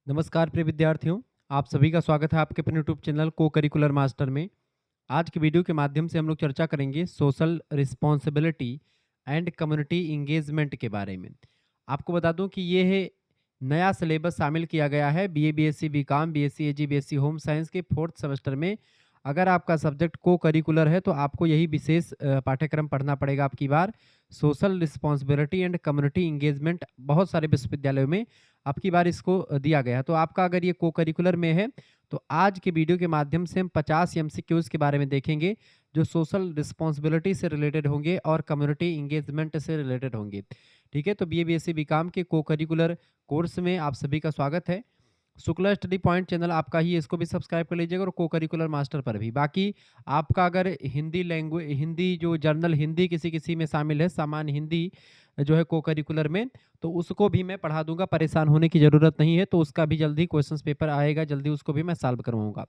नमस्कार प्रिय विद्यार्थियों, आप सभी का स्वागत है आपके अपने यूट्यूब चैनल को करिकुलर मास्टर में। आज की वीडियो के माध्यम से हम लोग चर्चा करेंगे social responsibility and community engagement के बारे में। आपको बता दूं कि ये है नया सिलेबस शामिल किया गया है बीए, बीएससी, बीकॉम, बीएससी एजी, बीएससी होम साइंस के 4th सेमेस्टर में। अगर आपका सब्जेक्ट को करिकुलर है तो आपको यही विशेष पाठ्यक्रम पढ़ना पड़ेगा आपकी बार। Social responsibility and community engagement बहुत सारे विश्वविद्यालयों में आपकी बार इसको दिया गया है। तो आपका अगर ये को करिकुलर में है तो आज के वीडियो के माध्यम से हम 50 एमसीक्यूज के बारे में देखेंगे जो सोशल रिस्पॉन्सिबिलिटी से रिलेटेड होंगे और कम्युनिटी इंगेजमेंट से रिलेटेड होंगे। ठीक है, तो बीए, बीएससी, बीकॉम के को करिकुलर कोर्स में आप सभी का स्वागत है। शुक्ला स्टडी पॉइंट चैनल आपका ही, इसको भी सब्सक्राइब कर लीजिएगा और को करिकुलर मास्टर पर भी। बाकी आपका अगर हिंदी लैंग्वेज, हिंदी जो जर्नल हिंदी किसी किसी में शामिल है, सामान्य हिंदी जो है को करिकुलर में, तो उसको भी मैं पढ़ा दूंगा, परेशान होने की ज़रूरत नहीं है। तो उसका भी जल्दी क्वेश्चन पेपर आएगा, जल्दी उसको भी मैं सॉल्व करवाऊंगा।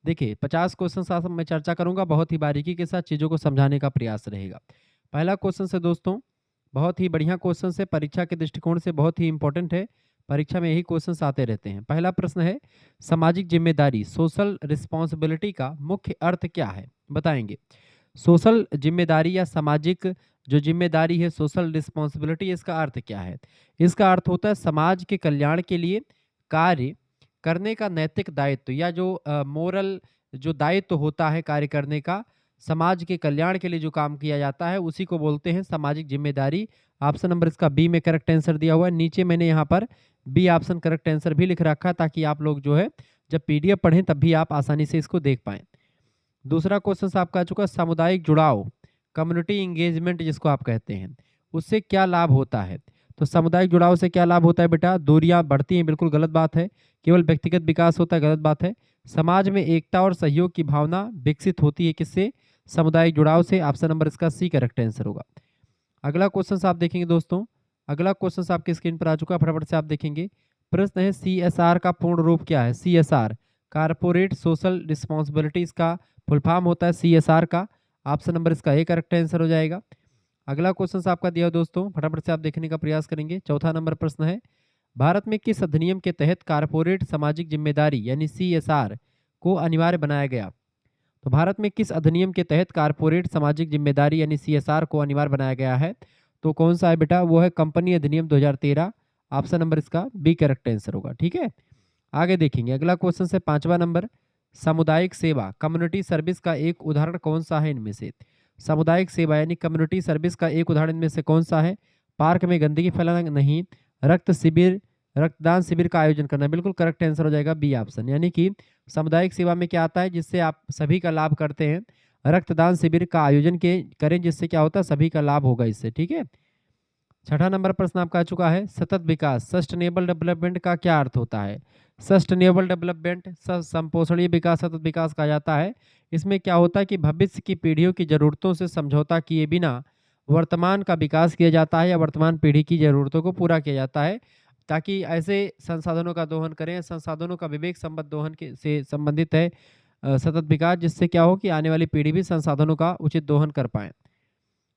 देखिए 50 क्वेश्चन साथ मैं चर्चा करूंगा, बहुत ही बारीकी के साथ चीज़ों को समझाने का प्रयास रहेगा। पहला क्वेश्चन से दोस्तों, बहुत ही बढ़िया क्वेश्चन से, परीक्षा के दृष्टिकोण से बहुत ही इंपॉर्टेंट है। परीक्षा में यही क्वेश्चन आते रहते हैं। पहला प्रश्न है, सामाजिक जिम्मेदारी सोशल रिस्पॉन्सिबिलिटी का मुख्य अर्थ क्या है, बताएंगे। सोशल जिम्मेदारी या सामाजिक जो जिम्मेदारी है, सोशल रिस्पॉन्सिबिलिटी, इसका अर्थ क्या है। इसका अर्थ होता है समाज के कल्याण के लिए कार्य करने का नैतिक दायित्व, या जो मोरल जो दायित्व होता है कार्य करने का, समाज के कल्याण के लिए जो काम किया जाता है उसी को बोलते हैं सामाजिक जिम्मेदारी। ऑप्शन नंबर इसका बी में करेक्ट आंसर दिया हुआ है। नीचे मैंने यहाँ पर बी ऑप्शन करेक्ट आंसर भी लिख रखा है ताकि आप लोग जो है जब पीडीएफ पढ़ें तब भी आप आसानी से इसको देख पाएं। दूसरा क्वेश्चन आपका आ चुका है, सामुदायिक जुड़ाव कम्युनिटी इंगेजमेंट जिसको आप कहते हैं, उससे क्या लाभ होता है। तो सामुदायिक जुड़ाव से क्या लाभ होता है बेटा, दूरियां बढ़ती हैं, बिल्कुल गलत बात है। केवल व्यक्तिगत विकास होता है, गलत बात है। समाज में एकता और सहयोग की भावना विकसित होती है, किससे, सामुदायिक जुड़ाव से। ऑप्शन नंबर इसका सी करेक्ट आंसर होगा। अगला क्वेश्चन आप देखेंगे दोस्तों, अगला क्वेश्चन आपकी स्क्रीन पर आ चुका है, फटाफट से आप देखेंगे। प्रश्न है, सीएसआर का पूर्ण रूप क्या है। सीएसआर कारपोरेट सोशल रिस्पॉन्सिबिलिटीज का फुल फॉर्म होता है सीएसआर का। ऑप्शन नंबर इसका ए करेक्ट आंसर हो जाएगा। अगला क्वेश्चन आपका दिया है दोस्तों, फटाफट से आप देखने का प्रयास करेंगे। चौथा नंबर प्रश्न है, भारत में किस अधिनियम के तहत कारपोरेट सामाजिक जिम्मेदारी यानी सीएसआर को अनिवार्य बनाया गया। तो भारत में किस अधिनियम के तहत कारपोरेट सामाजिक जिम्मेदारी यानी सीएसआर को अनिवार्य बनाया गया है। तो कौन सा है बेटा, वो है कंपनी अधिनियम 2013। ऑप्शन नंबर इसका बी करेक्ट आंसर होगा। ठीक है, आगे देखेंगे। अगला क्वेश्चन है 5वां नंबर, सामुदायिक सेवा कम्युनिटी सर्विस का एक उदाहरण कौन सा है इनमें से। सामुदायिक सेवा यानी कम्युनिटी सर्विस का एक उदाहरण इनमें से कौन सा है। पार्क में गंदगी फैलाना नहीं, रक्त शिविर रक्तदान शिविर का आयोजन करना, बिल्कुल करेक्ट आंसर हो जाएगा बी ऑप्शन। यानी कि सामुदायिक सेवा में क्या आता है जिससे आप सभी का लाभ करते हैं, रक्तदान शिविर का आयोजन के करें जिससे क्या होता है सभी का लाभ होगा इससे। ठीक है, छठा नंबर प्रश्न आपका आ चुका है, सतत विकास सस्टेनेबल डेवलपमेंट का क्या अर्थ होता है। सस्टेनेबल डेवलपमेंट संपोषणीय विकास, सतत विकास कहा जाता है। इसमें क्या होता है कि भविष्य की पीढ़ियों की जरूरतों से समझौता किए बिना वर्तमान का विकास किया जाता है या वर्तमान पीढ़ी की जरूरतों को पूरा किया जाता है, ताकि ऐसे संसाधनों का दोहन करें, संसाधनों का विवेक संबद्ध दोहन के से संबंधित है सतत विकास, जिससे क्या हो कि आने वाली पीढ़ी भी संसाधनों का उचित दोहन कर पाए।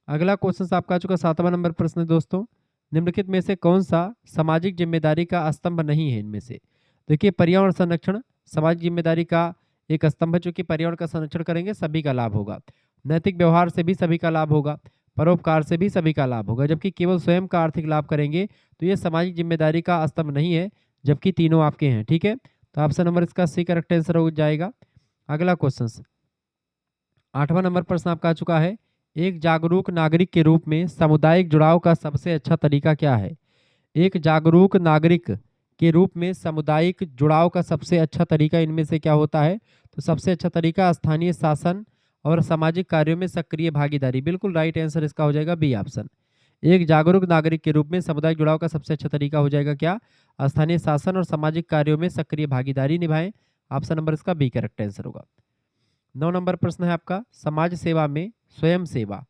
अगला क्वेश्चन आपका आ चुका 7वां नंबर प्रश्न है दोस्तों, निम्नलिखित में से कौन सा सामाजिक जिम्मेदारी का स्तंभ नहीं है इनमें से। देखिए, पर्यावरण संरक्षण सामाजिक जिम्मेदारी का एक स्तंभ है, चूंकि पर्यावरण का संरक्षण करेंगे सभी का लाभ होगा। नैतिक व्यवहार से भी सभी का लाभ होगा, परोपकार से भी सभी का लाभ होगा, जबकि केवल स्वयं का आर्थिक लाभ करेंगे तो ये सामाजिक जिम्मेदारी का स्तंभ नहीं है, जबकि तीनों आपके हैं। ठीक है, तो ऑप्शन नंबर इसका सी करेक्ट आंसर हो जाएगा। अगला क्वेश्चन 8वां नंबर प्रश्न आपका आ चुका है, एक जागरूक नागरिक के रूप में सामुदायिक जुड़ाव का सबसे अच्छा तरीका क्या है। एक जागरूक नागरिक के रूप में सामुदायिक जुड़ाव का सबसे अच्छा तरीका इनमें से क्या होता है। तो सबसे अच्छा तरीका स्थानीय शासन और सामाजिक कार्यों में सक्रिय भागीदारी, बिल्कुल राइट आंसर इसका हो जाएगा बी ऑप्शन। एक जागरूक नागरिक के रूप में सामुदायिक जुड़ाव का सबसे अच्छा तरीका हो जाएगा क्या, स्थानीय शासन और सामाजिक कार्यों में सक्रिय भागीदारी निभाएं। ऑप्शन नंबर इसका बी करेक्ट आंसर होगा। 9 नंबर प्रश्न है आपका, समाज सेवा में स्वयं सेवा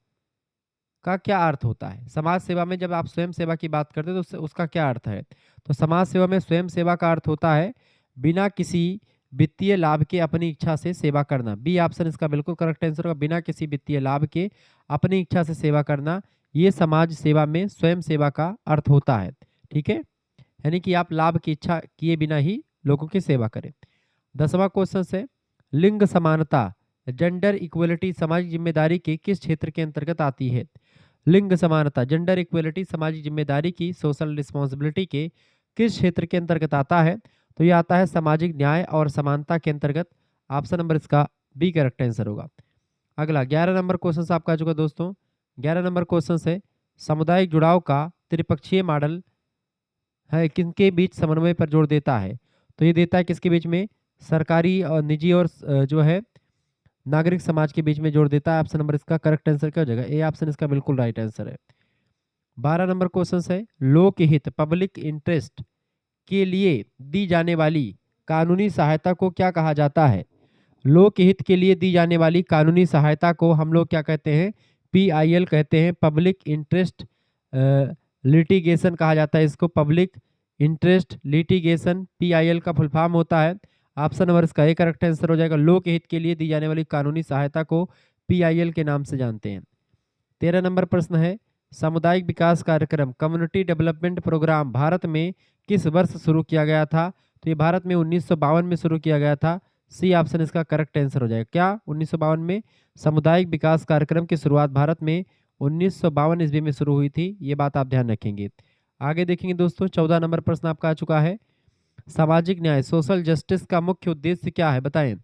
का क्या अर्थ होता है। समाज सेवा में जब आप स्वयं सेवा की बात करते हैं तो उसका क्या अर्थ है। तो समाज सेवा में स्वयं सेवा का अर्थ होता है बिना किसी वित्तीय लाभ के अपनी इच्छा से सेवा करना। बी ऑप्शन इसका बिल्कुल करेक्ट आंसर होगा, बिना किसी वित्तीय लाभ के अपनी इच्छा से सेवा करना, ये समाज सेवा में स्वयं सेवा का अर्थ होता है। ठीक है, यानी कि आप लाभ की इच्छा किए बिना ही लोगों की सेवा करें। 10वां क्वेश्चन है लिंग समानता जेंडर इक्वलिटी सामाजिक जिम्मेदारी के किस क्षेत्र के अंतर्गत आती है? लिंग समानता जेंडर इक्वलिटी सामाजिक जिम्मेदारी की सोशल रिस्पॉन्सिबिलिटी के किस क्षेत्र के अंतर्गत आता है? तो ये आता है सामाजिक न्याय और समानता के अंतर्गत। ऑप्शन नंबर इसका बी करेक्ट आंसर होगा। अगला 11 नंबर क्वेश्चन आपका आ चुका दोस्तों। 11 नंबर क्वेश्चन है सामुदायिक जुड़ाव का त्रिपक्षीय मॉडल है किनके बीच समन्वय पर जोर देता है? तो ये देता है किसके बीच में? सरकारी और निजी और जो है नागरिक समाज के बीच में जोड़ देता है। ऑप्शन नंबर इसका करेक्ट आंसर क्या हो जाएगा? ए ऑप्शन इसका बिल्कुल राइट आंसर है। 12 नंबर क्वेश्चन है लोकहित पब्लिक इंटरेस्ट के लिए दी जाने वाली कानूनी सहायता को क्या कहा जाता है? लोकहित के लिए दी जाने वाली कानूनी सहायता को हम लोग क्या कहते हैं? पीआईएल कहते हैं। पब्लिक इंटरेस्ट लिटिगेशन कहा जाता है इसको। पब्लिक इंटरेस्ट लिटिगेशन पीआईएल का फुल फॉर्म होता है। ऑप्शन नंबर इसका एक करेक्ट आंसर हो जाएगा। लोकहित के लिए दी जाने वाली कानूनी सहायता को पीआईएल के नाम से जानते हैं। 13 नंबर प्रश्न है सामुदायिक विकास कार्यक्रम कम्युनिटी डेवलपमेंट प्रोग्राम भारत में किस वर्ष शुरू किया गया था? तो ये भारत में 1952 में शुरू किया गया था। सी ऑप्शन इसका करेक्ट आंसर हो जाएगा। क्या 1952 में सामुदायिक विकास कार्यक्रम की शुरुआत भारत में 1952 ईस्वी में शुरू हुई थी? ये बात आप ध्यान रखेंगे। आगे देखेंगे दोस्तों 14 नंबर प्रश्न आपका आ चुका है सामाजिक न्याय सोशल जस्टिस का मुख्य उद्देश्य क्या है? बताएं।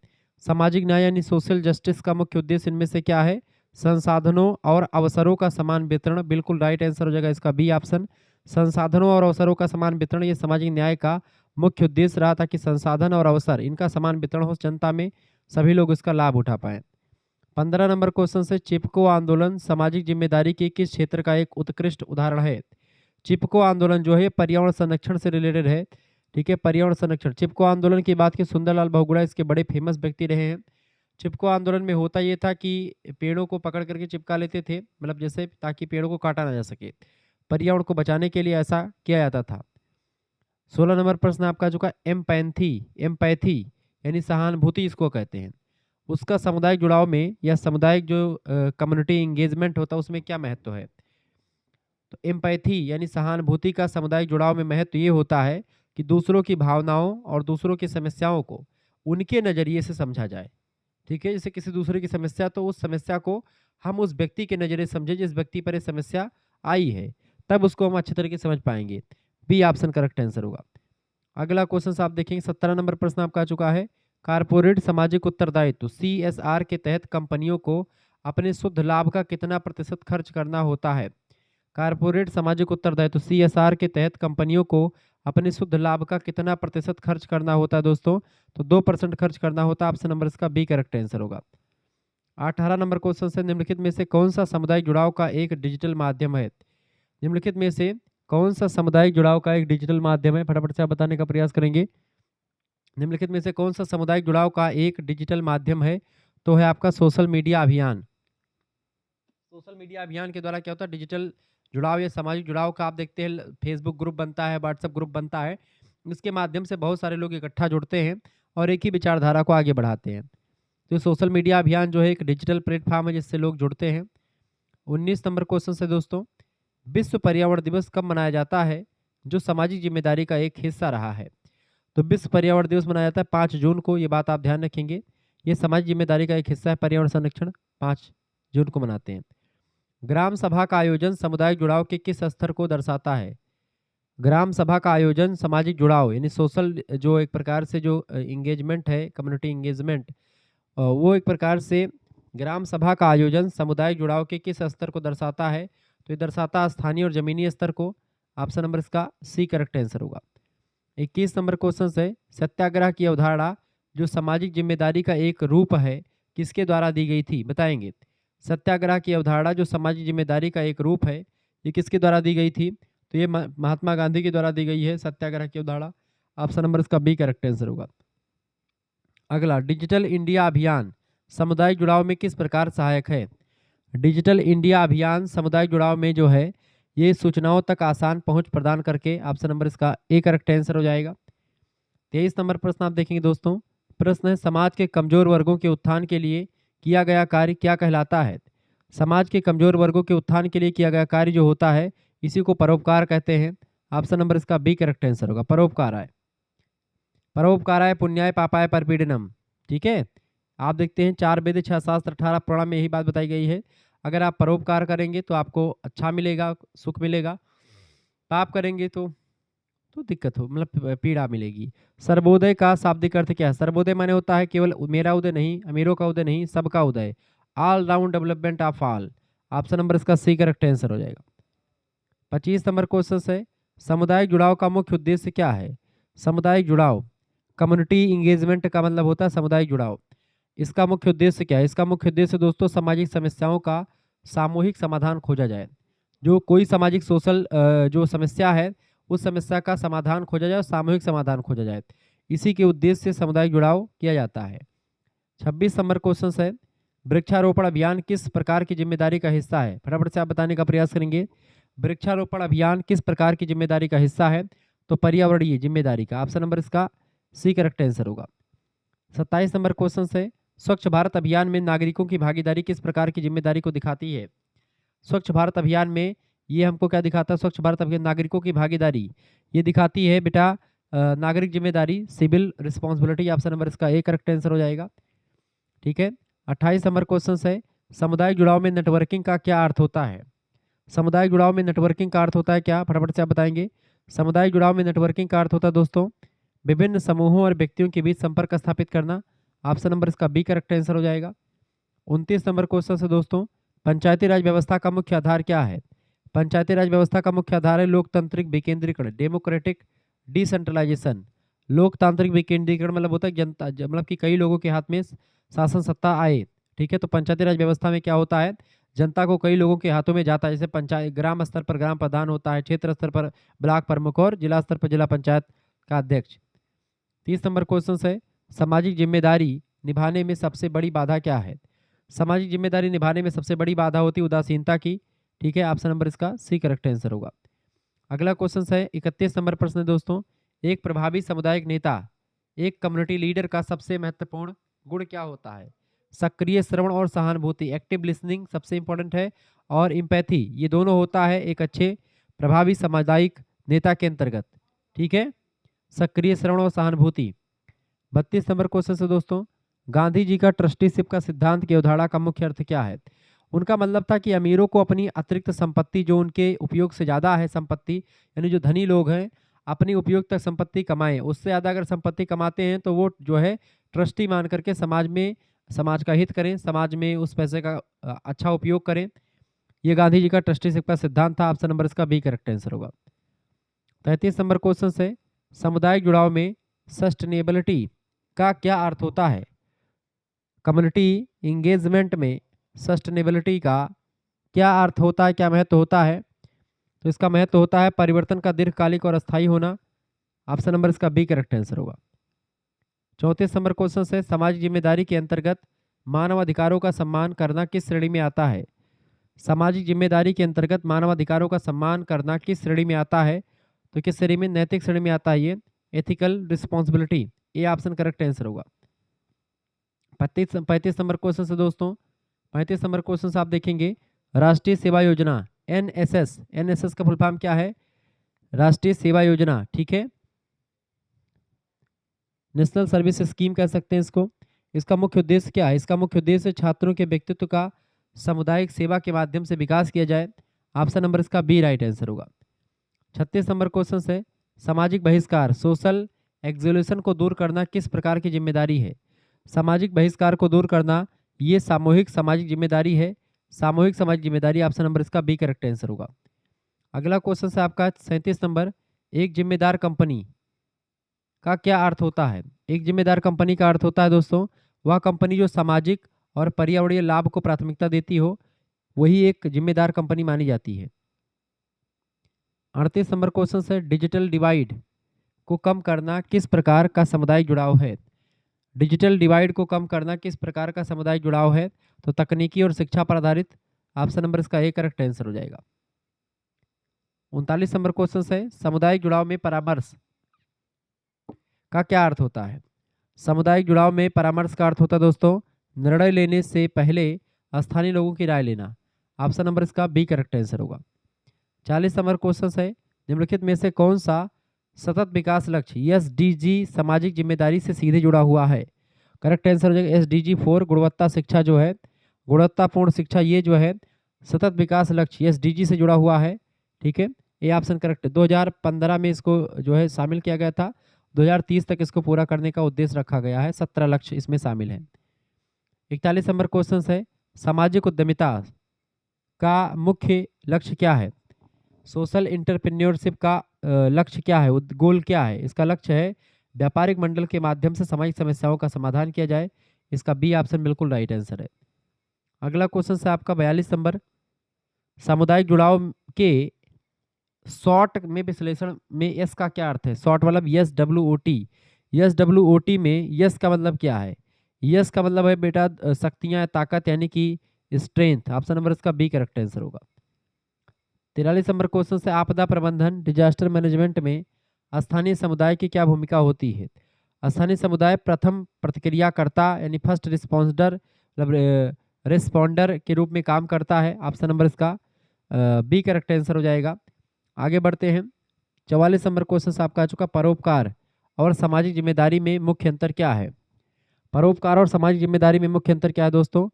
सामाजिक न्याय यानी सोशल जस्टिस का मुख्य उद्देश्य इनमें से क्या है? संसाधनों और अवसरों का समान वितरण। बिल्कुल राइट आंसर हो जाएगा इसका बी ऑप्शन। संसाधनों और अवसरों का समान वितरण ये सामाजिक न्याय का मुख्य उद्देश्य रहा था कि संसाधन और अवसर इनका समान वितरण हो जनता में, सभी लोग इसका लाभ उठा पाए। 15 नंबर क्वेश्चन से चिपको आंदोलन सामाजिक जिम्मेदारी के किस क्षेत्र का एक उत्कृष्ट उदाहरण है? चिपको आंदोलन जो है पर्यावरण संरक्षण से रिलेटेड है। ठीक है, पर्यावरण संरक्षण। चिपको आंदोलन की बात की सुंदरलाल बहुगुणा इसके बड़े फेमस व्यक्ति रहे हैं। चिपको आंदोलन में होता ये था कि पेड़ों को पकड़ करके चिपका लेते थे, मतलब जैसे ताकि पेड़ों को काटा ना जा सके। पर्यावरण को बचाने के लिए ऐसा किया जाता था। 16 नंबर प्रश्न आपका जो का एम्पैथी एम्पैथी यानी सहानुभूति इसको कहते हैं। उसका समुदायिक जुड़ाव में या सामुदायिक जो कम्युनिटी एंगेजमेंट होता है उसमें क्या महत्व है? तो एम्पैथी यानी सहानुभूति का सामुदायिक जुड़ाव में महत्व ये होता है कि दूसरों की भावनाओं और दूसरों की समस्याओं को उनके नज़रिए से समझा जाए। ठीक है, जैसे किसी दूसरे की समस्या तो उस समस्या को हम उस व्यक्ति के नज़रिए समझे जिस व्यक्ति पर ये समस्या आई है, तब उसको हम अच्छे तरीके से समझ पाएंगे। बी ऑप्शन करेक्ट आंसर होगा। अगला क्वेश्चन आप देखेंगे 17 नंबर प्रश्न आपका आ चुका है कारपोरेट सामाजिक उत्तरदायित्व सीएसआर के तहत कंपनियों को अपने शुद्ध लाभ का कितना प्रतिशत खर्च करना होता है? कारपोरेट सामाजिक उत्तरदायित्व सीएसआर के तहत कंपनियों को अपने शुद्ध लाभ का कितना प्रतिशत खर्च करना होता है दोस्तों? तो 2% खर्च करना होता है। ऑप्शन नंबर इसका बी करेक्ट आंसर होगा। 18 नंबर क्वेश्चन से निम्नलिखित में से कौन सा सामुदायिक जुड़ाव का एक डिजिटल माध्यम है? निम्नलिखित में से कौन सा सामुदायिक जुड़ाव का एक डिजिटल माध्यम है? फटाफट से आप बताने का प्रयास करेंगे। निम्नलिखित में से कौन सा सामुदायिक जुड़ाव का एक डिजिटल माध्यम है? तो है आपका सोशल मीडिया अभियान। सोशल मीडिया अभियान के द्वारा क्या होता है? डिजिटल जुड़ाव या सामाजिक जुड़ाव का आप देखते हैं फेसबुक ग्रुप बनता है, व्हाट्सएप ग्रुप बनता है। इसके माध्यम से बहुत सारे लोग इकट्ठा जुड़ते हैं और एक ही विचारधारा को आगे बढ़ाते हैं। तो सोशल मीडिया अभियान जो है एक डिजिटल प्लेटफॉर्म है जिससे लोग जुड़ते हैं। 19 नंबर क्वेश्चन से दोस्तों विश्व पर्यावरण दिवस कब मनाया जाता है जो सामाजिक जिम्मेदारी का एक हिस्सा रहा है? तो विश्व पर्यावरण दिवस मनाया जाता है 5 जून को। ये बात आप ध्यान रखेंगे, ये सामाजिक जिम्मेदारी का एक हिस्सा है। पर्यावरण संरक्षण 5 जून को मनाते हैं। ग्राम सभा का आयोजन सामुदायिक जुड़ाव के किस स्तर को दर्शाता है? ग्राम सभा का आयोजन सामाजिक जुड़ाव यानी सोशल जो एक प्रकार से जो इंगेजमेंट है, कम्युनिटी इंगेजमेंट, वो एक प्रकार से ग्राम सभा का आयोजन समुदायिक जुड़ाव के किस स्तर को दर्शाता है? तो ये दर्शाता स्थानीय और जमीनी स्तर को। ऑप्शन नंबर इसका सी करेक्ट आंसर होगा। 21 नंबर क्वेश्चन है सत्याग्रह की अवधारणा जो सामाजिक जिम्मेदारी का एक रूप है किसके द्वारा दी गई थी? बताएंगे। सत्याग्रह की अवधारणा जो सामाजिक जिम्मेदारी का एक रूप है ये किसके द्वारा दी गई थी? तो ये महात्मा गांधी के द्वारा दी गई है सत्याग्रह की अवधारणा। ऑप्शन नंबर इसका बी करेक्ट आंसर होगा। अगला डिजिटल इंडिया अभियान सामुदायिक जुड़ाव में किस प्रकार सहायक है? डिजिटल इंडिया अभियान सामुदायिक जुड़ाव में जो है ये सूचनाओं तक आसान पहुंच प्रदान करके ऑप्शन नंबर इसका ए करेक्ट आंसर हो जाएगा। 23 नंबर प्रश्न आप देखेंगे दोस्तों। प्रश्न है समाज के कमजोर वर्गों के उत्थान के लिए किया गया कार्य क्या कहलाता है? समाज के कमजोर वर्गों के उत्थान के लिए किया गया कार्य जो होता है इसी को परोपकार कहते हैं। ऑप्शन नंबर इसका बी करेक्ट आंसर होगा, परोपकाराय। परोपकाराय पुण्याय पापाय परपीडनम। ठीक है, आप देखते हैं 4 वेद 6 शास्त्र 18 पुराण में यही बात बताई गई है। अगर आप परोपकार करेंगे तो आपको अच्छा मिलेगा, सुख मिलेगा। पाप करेंगे तो दिक्कत हो, मतलब पीड़ा मिलेगी। सर्वोदय का शाब्दिक अर्थ क्या है? सर्वोदय माने होता है केवल मेरा उदय नहीं, अमीरों का उदय नहीं, सबका उदय, all round development of all. Option number इसका सी करेक्ट आंसर हो जाएगा। 25 नंबर क्वेश्चन है, सामुदायिक जुड़ाव का मुख्य उद्देश्य क्या है? सामुदायिक जुड़ाव, कम्युनिटी इंगेजमेंट का मतलब होता है सामुदायिक जुड़ाव। इसका मुख्य उद्देश्य क्या है? इसका मुख्य उद्देश्य दोस्तों सामाजिक समस्याओं का सामूहिक समाधान खोजा जाए। जो कोई सामाजिक सोशल जो समस्या है उस समस्या का समाधान खोजा जाए और सामूहिक समाधान खोजा जाए, इसी के उद्देश्य से सामुदायिक जुड़ाव किया जाता है। 26 नंबर क्वेश्चन है, वृक्षारोपण अभियान किस प्रकार की जिम्मेदारी का हिस्सा है? फटाफट से आप बताने का प्रयास करेंगे। वृक्षारोपण अभियान किस प्रकार की जिम्मेदारी का हिस्सा है? तो पर्यावरणीय जिम्मेदारी का। ऑप्शन नंबर इसका सी करेक्ट आंसर होगा। 27 नंबर क्वेश्चन है, स्वच्छ भारत अभियान में नागरिकों की भागीदारी किस प्रकार की जिम्मेदारी को दिखाती है? स्वच्छ भारत अभियान में ये हमको क्या दिखाता है? स्वच्छ भारत अभियान नागरिकों की भागीदारी ये दिखाती है बेटा नागरिक जिम्मेदारी, सिविल रिस्पॉन्सिबिलिटी। ऑप्शन नंबर इसका ए करेक्ट आंसर हो जाएगा। ठीक है, 28 नंबर क्वेश्चन है, सामुदायिक जुड़ाव में नेटवर्किंग का क्या अर्थ होता है? सामुदायिक जुड़ाव में नेटवर्किंग का अर्थ होता है क्या? फटाफट से आप बताएंगे। सामुदायिक जुड़ाव में नेटवर्किंग का अर्थ होता है दोस्तों विभिन्न समूहों और व्यक्तियों के बीच संपर्क स्थापित करना। ऑप्शन नंबर इसका बी करेक्ट आंसर हो जाएगा। 29 नंबर क्वेश्चन से दोस्तों, पंचायती राज व्यवस्था का मुख्य आधार क्या है? पंचायती राज व्यवस्था का मुख्य आधार है लोकतांत्रिक विकेंद्रीकरण, डेमोक्रेटिक डिसेंट्रलाइजेशन। लोकतांत्रिक विकेंद्रीकरण मतलब होता है जनता, मतलब कि कई लोगों के हाथ में शासन सत्ता आए। ठीक है, तो पंचायती राज व्यवस्था में क्या होता है? जनता को कई लोगों के हाथों में जाता है। जैसे पंचायत ग्राम स्तर पर ग्राम प्रधान होता है, क्षेत्र स्तर पर ब्लॉक प्रमुख और जिला स्तर पर जिला पंचायत का अध्यक्ष। 30 नंबर क्वेश्चन है, सामाजिक जिम्मेदारी निभाने में सबसे बड़ी बाधा क्या है? सामाजिक जिम्मेदारी निभाने में सबसे बड़ी बाधा होती है उदासीनता की। ठीक है, ऑप्शन नंबर इसका सी करेक्ट आंसर होगा। अगला क्वेश्चन है 31 नंबर प्रश्न है दोस्तों, एक प्रभावी सामुदायिक नेता, एक कम्युनिटी लीडर का सबसे महत्वपूर्ण गुण क्या होता है? सक्रिय श्रवण और सहानुभूति, एक्टिव लिसनिंग सबसे इंपॉर्टेंट है, और इम्पैथी, ये दोनों होता है एक अच्छे प्रभावी सामुदायिक नेता के अंतर्गत। ठीक है, सक्रिय श्रवण और सहानुभूति। 32 नंबर क्वेश्चन से दोस्तों, गांधी जी का ट्रस्टीशिप का सिद्धांत की अवधारणा का मुख्य अर्थ क्या है? उनका मतलब था कि अमीरों को अपनी अतिरिक्त संपत्ति जो उनके उपयोग से ज़्यादा है संपत्ति, यानी जो धनी लोग हैं अपनी उपयोग तक संपत्ति कमाएं, उससे ज़्यादा अगर संपत्ति कमाते हैं तो वो जो है ट्रस्टी मान करके समाज में समाज का हित करें, समाज में उस पैसे का अच्छा उपयोग करें। ये गांधी जी का ट्रस्टीशिप का सिद्धांत था। ऑप्शन नंबर इसका बी करेक्ट आंसर होगा। 33 नंबर क्वेश्चन से, सामुदायिक जुड़ाव में सस्टेनेबिलिटी का क्या अर्थ होता है? कम्युनिटी इंगेजमेंट में सस्टेनेबिलिटी का क्या अर्थ होता है, क्या महत्व होता है? तो इसका महत्व होता है परिवर्तन का दीर्घकालिक और अस्थायी होना। ऑप्शन नंबर इसका बी करेक्ट आंसर होगा। 34 नंबर क्वेश्चन है, सामाजिक जिम्मेदारी के अंतर्गत मानव अधिकारों का सम्मान करना किस श्रेणी में आता है? सामाजिक जिम्मेदारी के अंतर्गत मानव अधिकारों का सम्मान करना किस श्रेणी में आता है? तो किस श्रेणी में? नैतिक श्रेणी में आता है ये, एथिकल रिस्पॉन्सिबिलिटी। ये ऑप्शन करेक्ट आंसर होगा। 35 नंबर क्वेश्चन से दोस्तों, 35 नंबर क्वेश्चन से आप देखेंगे, राष्ट्रीय सेवा योजना एनएसएस, एनएसएस का फुल फॉर्म क्या है? राष्ट्रीय सेवा योजना। ठीक है, नेशनल सर्विस स्कीम कह सकते हैं इसको। इसका मुख्य उद्देश्य क्या है? इसका मुख्य उद्देश्य छात्रों के व्यक्तित्व का सामुदायिक सेवा के माध्यम से विकास किया जाए। ऑप्शन नंबर इसका बी राइट आंसर होगा। 36 नंबर क्वेश्चन है, सामाजिक बहिष्कार सोशल एक्सोल्यूशन को दूर करना किस प्रकार की जिम्मेदारी है? सामाजिक बहिष्कार को दूर करना ये सामूहिक सामाजिक जिम्मेदारी है। सामूहिक सामाजिक जिम्मेदारी, ऑप्शन नंबर इसका बी करेक्ट आंसर होगा। अगला क्वेश्चन है आपका 37 नंबर, एक जिम्मेदार कंपनी का क्या अर्थ होता है? एक जिम्मेदार कंपनी का अर्थ होता है दोस्तों वह कंपनी जो सामाजिक और पर्यावरणीय लाभ को प्राथमिकता देती हो, वही एक जिम्मेदार कंपनी मानी जाती है। 38 नंबर क्वेश्चन है, डिजिटल डिवाइड को कम करना किस प्रकार का सामुदायिक जुड़ाव है? डिजिटल डिवाइड को कम करना किस प्रकार का सामुदायिक जुड़ाव है? तो तकनीकी और शिक्षा पर आधारित। ऑप्शन नंबर इसका ए करेक्ट आंसर हो जाएगा। 39 नंबर क्वेश्चन है, सामुदायिक जुड़ाव में परामर्श का क्या अर्थ होता है? सामुदायिक जुड़ाव में परामर्श का अर्थ होता है दोस्तों निर्णय लेने से पहले स्थानीय लोगों की राय लेना। ऑप्शन नंबर इसका बी करेक्ट आंसर होगा। 40 नंबर क्वेश्चन है, निम्नलिखित में से कौन सा सतत विकास लक्ष्य एसडीजी सामाजिक जिम्मेदारी से सीधे जुड़ा हुआ है? करेक्ट आंसर हो जाएगा SDG 4 गुणवत्ता शिक्षा जो है, गुणवत्तापूर्ण शिक्षा, ये जो है सतत विकास लक्ष्य SDG से जुड़ा हुआ है। ठीक है, ये ऑप्शन करेक्ट है। 2015 में इसको जो है शामिल किया गया था, 2030 तक इसको पूरा करने का उद्देश्य रखा गया है, 17 लक्ष्य इसमें शामिल हैं। 41 नंबर क्वेश्चन है, सामाजिक उद्यमिता का मुख्य लक्ष्य क्या है? सोशल इंटरप्रेन्योरशिप का लक्ष्य क्या है, गोल क्या है? इसका लक्ष्य है व्यापारिक मंडल के माध्यम से सामाजिक समस्याओं का समाधान किया जाए। इसका बी ऑप्शन बिल्कुल राइट आंसर है। अगला क्वेश्चन है आपका 42 नंबर, सामुदायिक जुड़ाव के शॉर्ट में विश्लेषण में एस का क्या अर्थ है? शॉर्ट मतलब SWOT, SWOT में यस का मतलब क्या है? यस का मतलब है बेटा शक्तियां, ताकत, यानी कि स्ट्रेंथ। ऑप्शन नंबर इसका बी करेक्ट आंसर होगा। 43 नंबर क्वेश्चन से, आपदा प्रबंधन डिजास्टर मैनेजमेंट में स्थानीय समुदाय की क्या भूमिका होती है? स्थानीय समुदाय प्रथम प्रतिक्रियाकर्ता यानी फर्स्ट रिस्पॉन्डर, मतलब रिस्पॉन्डर के रूप में काम करता है। ऑप्शन नंबर इसका बी करेक्ट आंसर हो जाएगा। आगे बढ़ते हैं। 44 नंबर क्वेश्चन आपका आ चुका, परोपकार और सामाजिक जिम्मेदारी में मुख्य अंतर क्या है? परोपकार और सामाजिक जिम्मेदारी में मुख्य अंतर क्या है दोस्तों?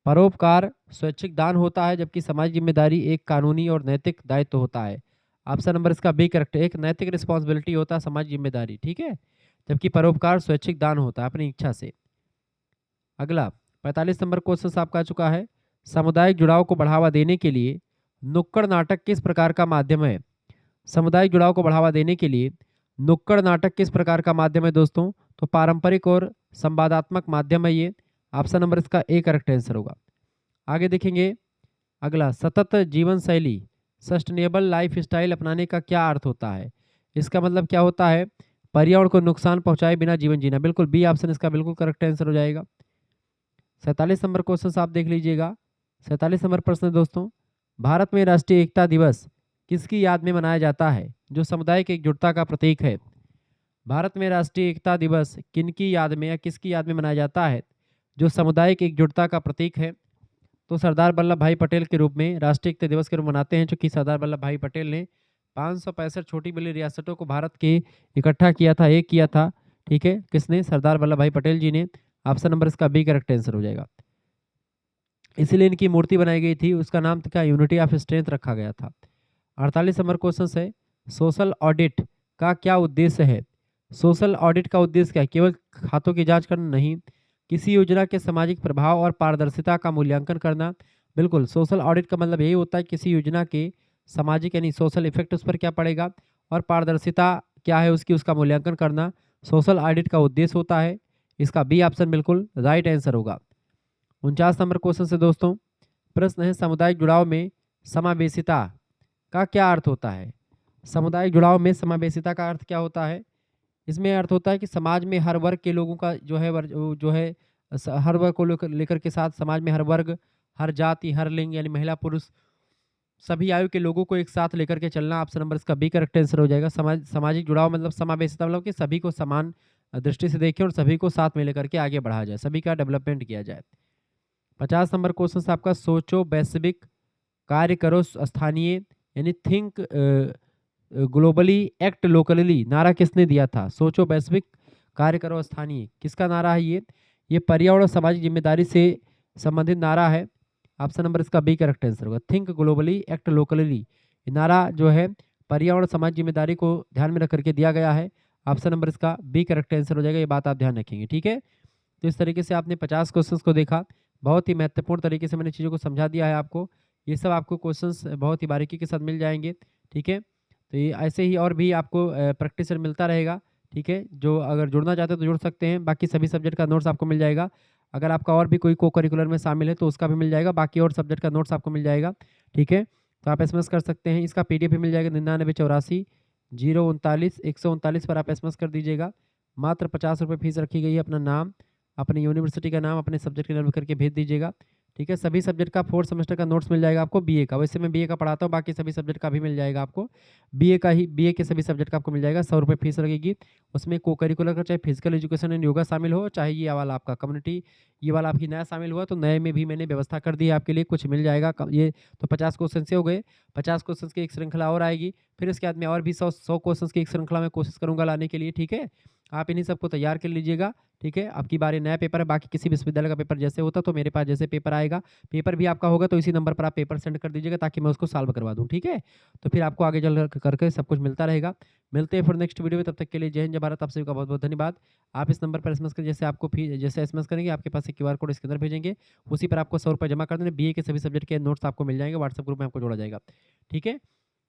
परोपकार स्वैच्छिक दान होता है, जबकि सामाजिक जिम्मेदारी एक कानूनी और नैतिक दायित्व होता है। ऑप्शन नंबर इसका बी करेक्ट है। एक नैतिक रिस्पॉन्सिबिलिटी होता है सामाजिक जिम्मेदारी, ठीक है, जबकि परोपकार स्वैच्छिक दान होता है अपनी इच्छा से। अगला 45 नंबर क्वेश्चन आपका आ चुका है, सामुदायिक जुड़ाव को बढ़ावा देने के लिए नुक्कड़ नाटक किस प्रकार का माध्यम है? सामुदायिक जुड़ाव को बढ़ावा देने के लिए नुक्कड़ नाटक किस प्रकार का माध्यम है दोस्तों? तो पारंपरिक और संवादात्मक माध्यम है ये। ऑप्शन नंबर इसका ए करेक्ट आंसर होगा। आगे देखेंगे। अगला, सतत जीवन शैली सस्टेनेबल लाइफ स्टाइल अपनाने का क्या अर्थ होता है? इसका मतलब क्या होता है? पर्यावरण को नुकसान पहुंचाए बिना जीवन जीना। बिल्कुल बी ऑप्शन इसका बिल्कुल करेक्ट आंसर हो जाएगा। 47 नंबर क्वेश्चन आप देख लीजिएगा। 47 नंबर प्रश्न दोस्तों, भारत में राष्ट्रीय एकता दिवस किसकी याद में मनाया जाता है जो सामुदायिक एकजुटता का प्रतीक है? भारत में राष्ट्रीय एकता दिवस किनकी याद में या किसकी याद में मनाया जाता है जो सामुदायिक एकजुटता का प्रतीक है? तो सरदार वल्लभ भाई पटेल के रूप में राष्ट्रीय एकता दिवस के रूप में मनाते हैं, चूंकि सरदार वल्लभ भाई पटेल ने 565 छोटी बड़ी रियासतों को भारत के इकट्ठा किया था, एक किया था। ठीक है, किसने? सरदार वल्लभ भाई पटेल जी ने। ऑप्शन नंबर इसका बी करेक्ट आंसर हो जाएगा। इसीलिए इनकी मूर्ति बनाई गई थी, उसका नाम क्या? यूनिटी ऑफ स्ट्रेंथ रखा गया था। 48 नंबर क्वेश्चन है, सोशल ऑडिट का क्या उद्देश्य है? सोशल ऑडिट का उद्देश्य क्या है? केवल खातों की जांच करना नहीं, किसी योजना के सामाजिक प्रभाव और पारदर्शिता का मूल्यांकन करना। बिल्कुल, सोशल ऑडिट का मतलब यही होता है किसी योजना के सामाजिक यानी सोशल इफेक्ट उस पर क्या पड़ेगा और पारदर्शिता क्या है उसकी, उसका मूल्यांकन करना सोशल ऑडिट का उद्देश्य होता है। इसका बी ऑप्शन बिल्कुल राइट आंसर होगा। 49 नंबर क्वेश्चन से दोस्तों प्रश्न है, सामुदायिक जुड़ाव में समावेशिता का क्या अर्थ होता है? सामुदायिक जुड़ाव में समावेशिता का अर्थ क्या होता है? इसमें अर्थ होता है कि समाज में हर वर्ग के लोगों का जो है जो है हर वर्ग को लेकर के साथ समाज में हर वर्ग, हर जाति, हर लिंग यानी महिला पुरुष सभी आयु के लोगों को एक साथ लेकर के चलना। ऑप्शन नंबर इसका बी करेक्ट आंसर हो जाएगा। सामाजिक जुड़ाव मतलब समावेशिता मतलब कि सभी को समान दृष्टि से देखें और सभी को साथ में लेकर के आगे बढ़ाया जाए, सभी का डेवलपमेंट किया जाए। 50 नंबर क्वेश्चन आपका, सोचो वैश्विक कार्य करो स्थानीय यानी थिंक ग्लोबली एक्ट लोकली नारा किसने दिया था? सोचो वैश्विक कार्य करो स्थानीय, किसका नारा है ये पर्यावरण और सामाजिक जिम्मेदारी से संबंधित नारा है। ऑप्शन नंबर इसका बी करेक्ट आंसर होगा। थिंक ग्लोबली एक्ट लोकली, ये नारा जो है पर्यावरण और समाज जिम्मेदारी को ध्यान में रख करके दिया गया है। ऑप्शन नंबर इसका बी करेक्ट आंसर हो जाएगा, ये बात आप ध्यान रखेंगे। ठीक है, तो इस तरीके से आपने 50 क्वेश्चंस को देखा, बहुत ही महत्वपूर्ण तरीके से मैंने चीज़ों को समझा दिया है आपको। ये सब आपको क्वेश्चंस बहुत ही बारीकी के साथ मिल जाएंगे। ठीक है, तो ये ऐसे ही और भी आपको प्रैक्टिस मिलता रहेगा। ठीक है, जो अगर जुड़ना चाहते हो तो जुड़ सकते हैं, बाकी सभी सब्जेक्ट का नोट्स आपको मिल जाएगा। अगर आपका और भी कोई को करिकुलर में शामिल है तो उसका भी मिल जाएगा, बाकी और सब्जेक्ट का नोट्स आपको मिल जाएगा। ठीक है, तो आप एसएमएस कर सकते हैं, इसका पीडीएफ भी मिल जाएगा 9984 039 139 पर आप एसएमएस कर दीजिएगा। मात्र 50 रुपये फीस रखी गई है। अपना नाम, अपनी यूनिवर्सिटी का नाम, अपने सब्जेक्ट के नाम करके भेज दीजिएगा। ठीक है। सभी सब्जेक्ट का 4th सेमेस्टर का नोट्स मिल जाएगा आपको बीए का। वैसे मैं बीए का पढ़ाता हूँ, बाकी सभी सब्जेक्ट का भी मिल जाएगा आपको। बीए के सभी सब्जेक्ट का आपको मिल जाएगा। ₹100 फीस लगेगी। उसमें को-करिकुलर का चाहे फिजिकल एजुकेशन एंड योगा शामिल हो, चाहे ये वाला आपका कम्युनिटी, ये वाला आपकी नया शामिल हुआ, तो नए में भी मैंने व्यवस्था कर दी है आपके लिए, कुछ मिल जाएगा। ये तो 50 क्वेश्चन से हो गए। 50 क्वेश्चन की एक श्रृंखला और आएगी। फिर इसके बाद में और भी 100 क्वेश्चन की एक श्रृंखला मैं कोशिश करूँगा लाने के लिए, ठीक है। आप इन्हीं सबको तैयार कर लीजिएगा, ठीक है। अब की बारी नया पेपर है, बाकी किसी विश्वविद्यालय का पेपर जैसे होता तो मेरे पास जैसे पेपर आएगा, पेपर भी आपका होगा तो इसी नंबर पर आप पेपर सेंड कर दीजिएगा ताकि मैं उसको सॉल्व करवा दूँ, ठीक है। तो फिर आपको आगे चल करके सब कुछ मिलता रहेगा। मिलते हैं फिर नेक्स्ट वीडियो में, तब तक के लिए जय हिंद, जय भारत। आप सभी का बहुत बहुत धन्यवाद। आप इस नंबर पर एसएमएस करें, जैसे आपको फी जैसे एसएमएस करेंगे आपके पास एक क्यूआर कोड इसके अंदर भेजेंगे, उसी पर आपको ₹100 जमा कर देना। बीए के सभी सब्जेक्ट के नोट्स आपको मिल जाएंगे, व्हाट्सएप ग्रुप में आपको जोड़ा जाएगा, ठीक है।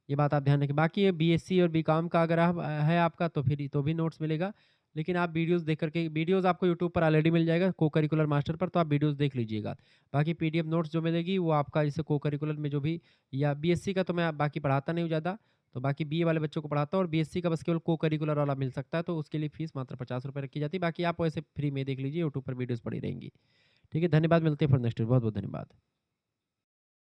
ये बात आप ध्यान रखें। बाकी ये बीएससी और बीकॉम का अगर आप है आपका तो फिर तो भी नोट्स मिलेगा। लेकिन आप वीडियोज़ देख कर के, वीडियोज़ आपको यूट्यूब पर ऑलरेडी मिल जाएगा को-करिकुलर मास्टर पर, तो आप वीडियोज़ देख लीजिएगा। बाकी पीडीएफ नोट्स जो मिलेगी वो आपका जैसे को-करिकुलर में जो भी, या बीएससी का तो मैं बाकी पढ़ाता नहीं हूँ ज़्यादा, तो बाकी बीए वाले बच्चों को पढ़ाता हूँ, और बीएससी का बस केवल को-करिकुलर वाला मिल सकता है, तो उसके लिए फीस मात्र ₹50 रखी जाती है। बाकी आप वैसे फ्री में देख लीजिए, यूट्यूब पर वीडियोज़ पड़ी रहेंगी। ठीक है, धन्यवाद। मिलते हैं फिर नेक्स्ट, बहुत बहुत धन्यवाद।